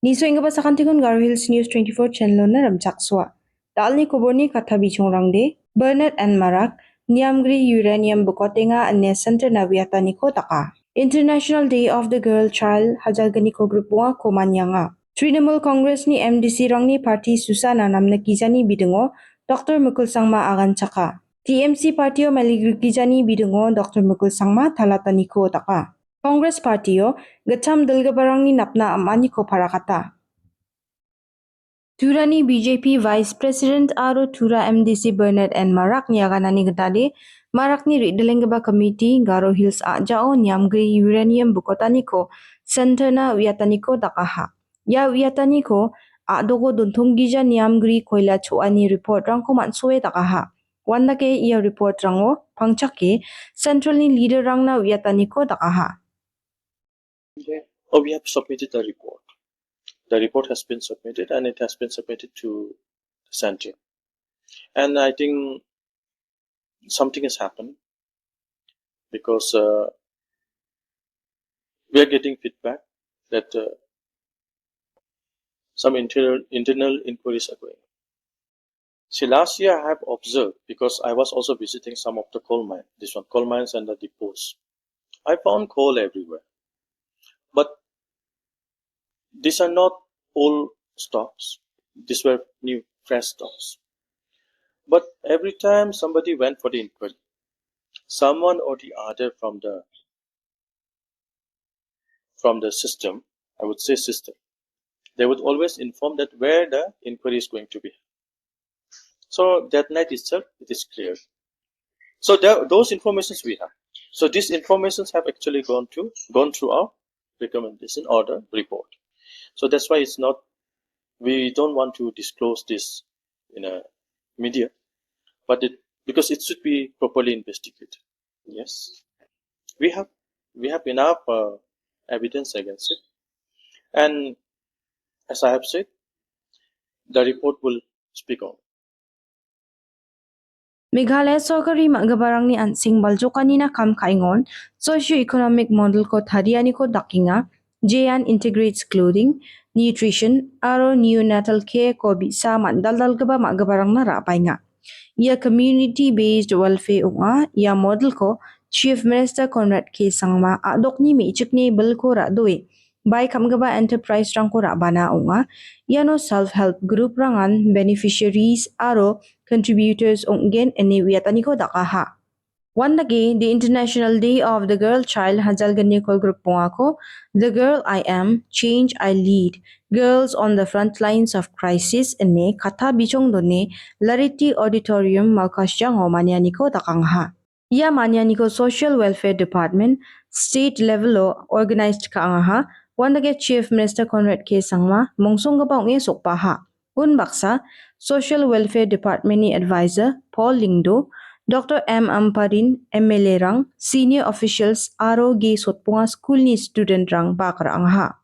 Niso inga ba sa kantikon GARO HILLS News24 channel na ramchakswa. Dal ni kuborni katha bichong rangde, Bernard and Marak, Niamgri uranium bukotenga ane center na wiata niko taka. International Day of the Girl Child hajalgani ko grupwa komanyanga. Trinamool Congress ni MDC rangni party susana namna kizani bidungo, Dr. Mukul Sangma agan chaka. TMC partyo maligri kizani bidungo, Dr. Mukul Sangma thalata niko taka. Congress partyo gacham dalgabarangni napna amani ko parakata. Turani BJP Vice President Aro Tura MDC Bernard and Marak niaganani gatade Marak ni ridalengaba committee GARO HILLS ajao Niamgri uranium bukotaniko center na wiataniko takaha. Ya wiataniko adogo duntungija Niamgri koila choani report rangko mansue takaha. Wandake ia report rango pangchake central ni leader rangna wiataniko takaha. Oh, we have submitted the report. The report has been submitted and it has been submitted to the center. And I think something has happened because we are getting feedback that some internal inquiries are going. See, last year I have observed, because I was also visiting some of the coal mines and the depots. I found coal everywhere. But these are not old stocks. These were new, fresh stocks. But every time somebody went for the inquiry, someone or the other from the system, I would say system, they would always inform that where the inquiry is going to be. So that night itself, it is clear. So those informations we have. So these informations have actually gone through our recommendation or the report. So that's why it's not, we don't want to disclose this in a media, but because it should be properly investigated. Yes, we have enough evidence against it, and as I have said, the report will speak on. Meghalaya Sokari magabarang ni ansing baljokani na kam kaingon socio-economic model ko thadiani ko dakinga JAN integrates clothing, nutrition, aro neonatal care ko bisa mandal-dal gaba magabarang na rapay nga. Ia community-based welfare unga, ia model ko Chief Minister Conrad K. Sangma adok ni meichik ni bel ko radoe. By kamgaba enterprise rang ko rabana unga, ia no self-help group rangan beneficiaries aro contributors ungen ene wiatani ko dakaha. One dage, the International Day of the Girl Child hajalgani ko group ko, The Girl I Am, Change I Lead, Girls on the Front Lines of Crisis ene kata bichong done Lariti Auditorium malkasya ngo manyani ko dakangha. Ia manyani ko Social Welfare Department, state level o organized ka angaha, one dage Chief Minister Conrad K. Sangma, mongsong gabaw nge sokpaha. Un baksa, Social Welfare Department ni Advisor Paul Lingdo, Dr. M. Amparin, MLA rang, senior officials aro gi sotpunga school ni student rang bakra angha.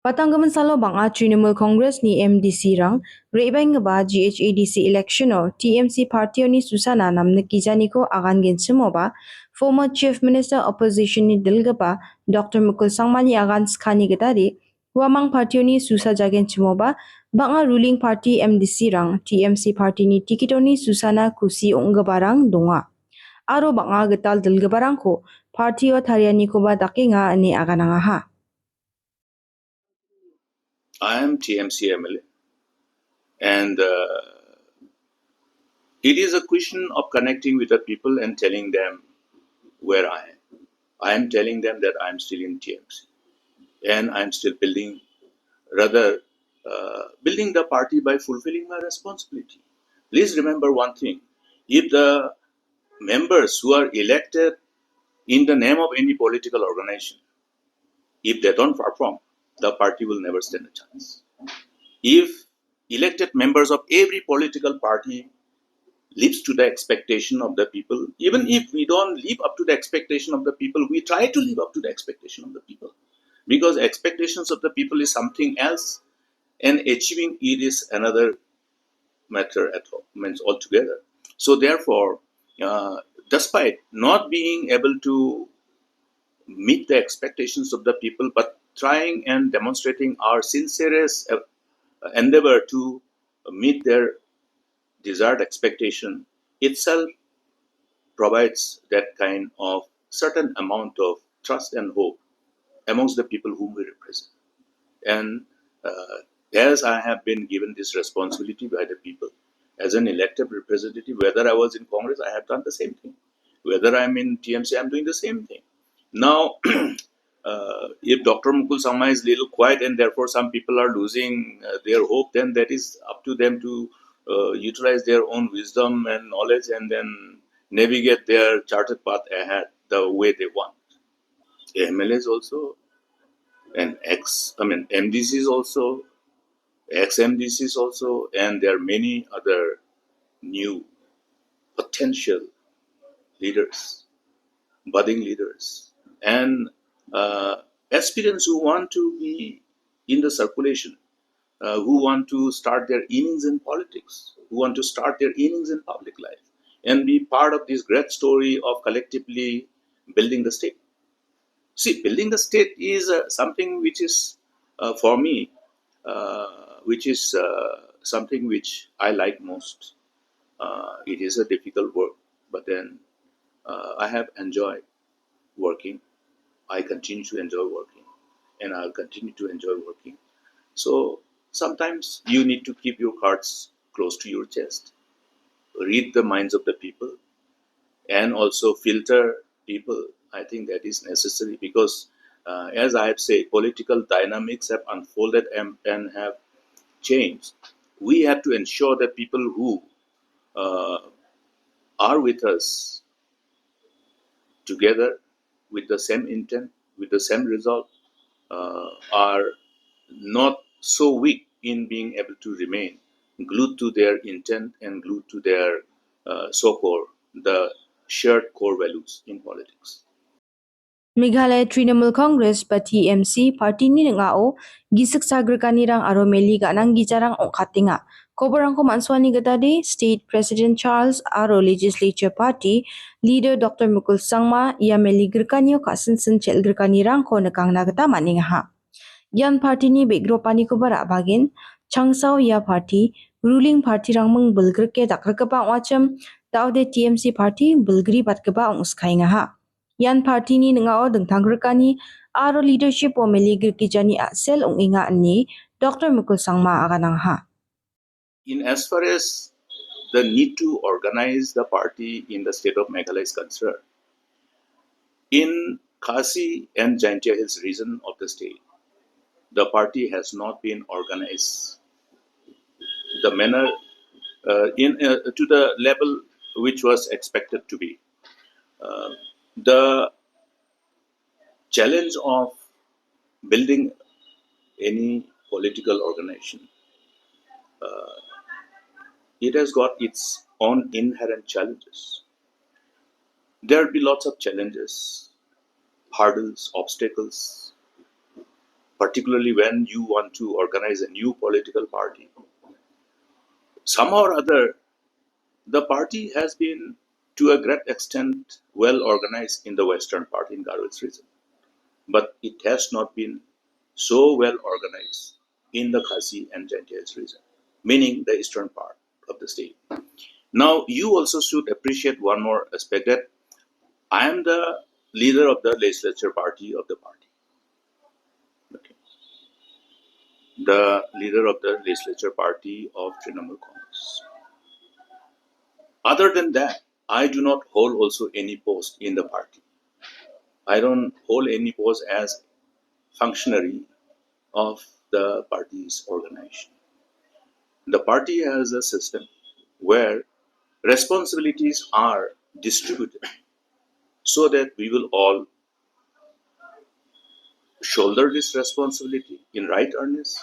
Patanggaman salo banga Trinamool Congress ni MDC rang, reibay nga ba GHADC election o TMC party ni Susana namna kijani ko agan ginsimo ba, former Chief Minister Opposition ni Dilgaba, Dr. Mukul Sangma ni agan skani gatari, Wamang party ni Susa jagen chimoba, banga ruling party MDC rang TMC party ni tikito ni Susana kusi onggabarang donga. Aro banga getal dilgabarang ko party o thariani ko ba dakinga ni aganangaha. I am TMC MLA, and it is a question of connecting with the people and telling them where I am. I am telling them that I am still in TMC, and I am still building the party by fulfilling my responsibility. Please remember one thing: if the members who are elected in the name of any political organization, if they don't perform, the party will never stand a chance. If elected members of every political party lives to the expectation of the people, even if we don't live up to the expectation of the people, we try to live up to the expectation of the people. Because expectations of the people is something else, and achieving it is another matter at all, means altogether. So therefore, despite not being able to meet the expectations of the people, but trying and demonstrating our sincerest endeavor to meet their desired expectation itself provides that kind of certain amount of trust and hope amongst the people whom we represent. And as I have been given this responsibility by the people, as an elected representative, whether I was in Congress, I have done the same thing. Whether I'm in TMC, I'm doing the same thing. Now, if Dr. Mukul Sangma is little quiet and therefore some people are losing their hope, then that is up to them to utilize their own wisdom and knowledge and then navigate their charted path ahead the way they want. MLAs also, and MDCs also, ex-MDCs also, and there are many other new potential leaders, budding leaders, and aspirants who want to be in the circulation, who want to start their innings in politics, who want to start their innings in public life, and be part of this great story of collectively building the state. See, building the state is something which is, for me, which is something which I like most. It is a difficult work, but then I have enjoyed working. I continue to enjoy working, and I'll continue to enjoy working. So sometimes you need to keep your cards close to your chest, read the minds of the people, and also filter people. I think that is necessary because, as I have said, political dynamics have unfolded and have changed. We have to ensure that people who uh, are with us together with the same intent, with the same result, are not so weak in being able to remain glued to their intent and glued to their so-called the shared core values in politics. Meghalaya Trinamool Congress pa TMC party ni nga o gisak sagra kanirang aro meliga nang gijarang o katinga. Kobarang ko manswani gatade State President Charles aro Legislature Party Leader Dr. Mukul Sangma ia meligir kanyo kasensen chelgir kanirang ko nakang nagata maninga ha. Yan party ni begro pani ko bara bagin changsao ya party ruling party rang meng bulgir ke dakar kapa wacham taude TMC party bulgri bat kapa uskai nga ha. Yan party ni nga o dengtang kani aro leadership o meligir ki jani sel ong inga ni Dr. Mukul Sangma akanang ha. In as far as the need to organize the party in the state of Meghalaya is concerned, in Khasi and Jaintia Hills region of the state, the party has not been organized the manner to the level which was expected to be. The challenge of building any political organization, it has got its own inherent challenges. There will be lots of challenges, hurdles, obstacles, particularly when you want to organize a new political party. Somehow or other, the party has been to a great extent well organized in the western part in GARO Hills region, but it has not been so well organized in the Khasi and Jaintia Hills region, meaning the eastern part of the state. Now, you also should appreciate one more aspect, that I am the leader of the legislature party of the party. Okay. The leader of the legislature party of Trinamool Congress. Other than that, I do not hold also any post in the party. I don't hold any post as functionary of the party's organization. The party has a system where responsibilities are distributed so that we will all shoulder this responsibility in right earnest,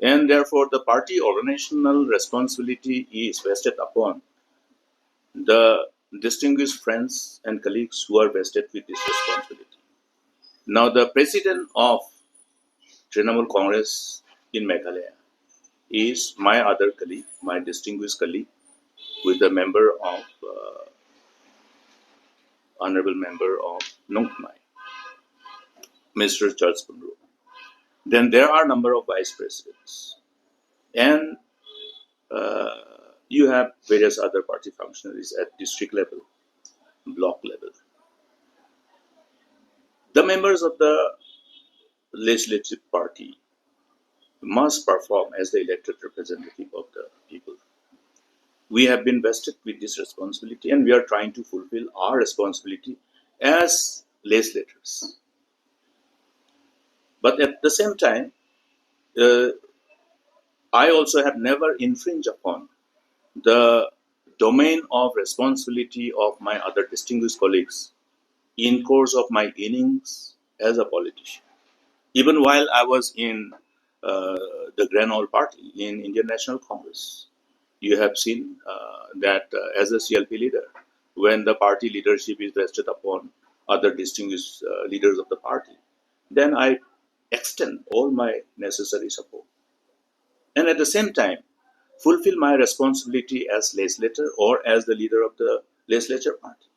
and therefore the party organizational responsibility is vested upon the distinguished friends and colleagues who are vested with this responsibility. Now, the president of Trinamool Congress in Meghalaya is my other colleague, my distinguished colleague, who is the member of honorable member of Nongmai, Mr. Charles Punro. Then there are a number of vice presidents, and you have various other party functionaries at district level, block level. The members of the legislative party must perform as the elected representative of the people. We have been vested with this responsibility, and we are trying to fulfill our responsibility as legislators. But at the same time, I also have never infringed upon the domain of responsibility of my other distinguished colleagues in course of my innings as a politician. Even while I was in the Grand Old Party in Indian National Congress, you have seen that as a CLP leader, when the party leadership is vested upon other distinguished leaders of the party, then I extend all my necessary support. And at the same time, fulfill my responsibility as legislator or as the leader of the legislature party,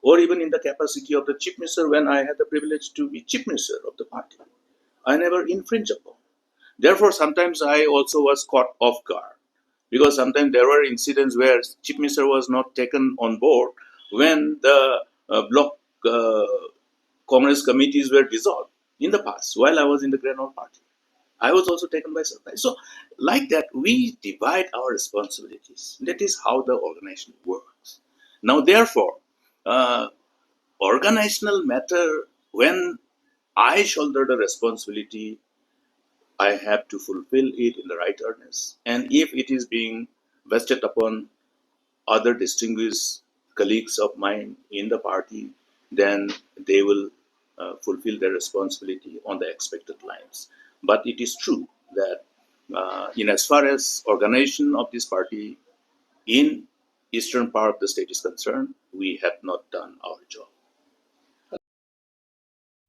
or even in the capacity of the chief minister when I had the privilege to be chief minister of the party. I never infringe upon. Therefore, sometimes I also was caught off guard, because sometimes there were incidents where chief minister was not taken on board when the block Congress committees were dissolved in the past while I was in the Grand Old Party. I was also taken by surprise. So, like that, we divide our responsibilities. That is how the organization works. Now, therefore, organizational matter, when I shoulder the responsibility, I have to fulfill it in the right earnest. And if it is being vested upon other distinguished colleagues of mine in the party, then they will fulfill their responsibility on the expected lines. But it is true that in as far as organization of this party in eastern part of the state is concerned, we have not done our job.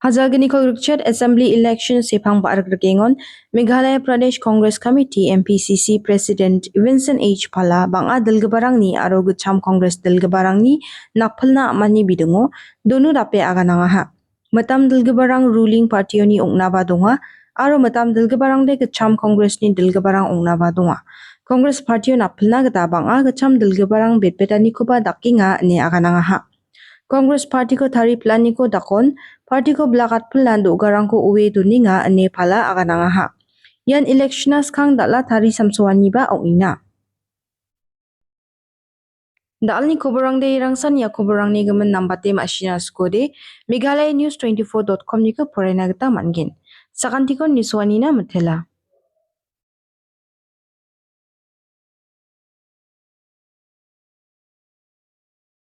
Hazalgani Rukchat Assembly Election Sepang Baragengon, Meghalaya Pradesh Congress Committee MPCC President Vincent H. Pala, Banga Delgabarangni, Aro Gucham Congress Delgabarangni, Napalna Amani Bidungo, Donu Dape Aganangaha. Matam Delgabarang ruling party ni Ongnaba Dunga, Aro Matam Delgabarang de Gucham Congress ni Delgabarang Ongnaba Dunga. Congress party Napalna Gata Banga Gucham Delgabarang Betbetani Kuba Dakinga ni Aganangaha. Congress Party ko thari plan ko dakon, party ko blakat plan do garang ko uwe duninga ane pala agananga ha. Yan electionas kang dala thari samsuani ba o ina. Dal ni kubarang de irangsan ya kubarang ni gaman nambate maashina skode, Meghalaya News24.com ni ko porena gata mangin. Sakantikon niswani na matela.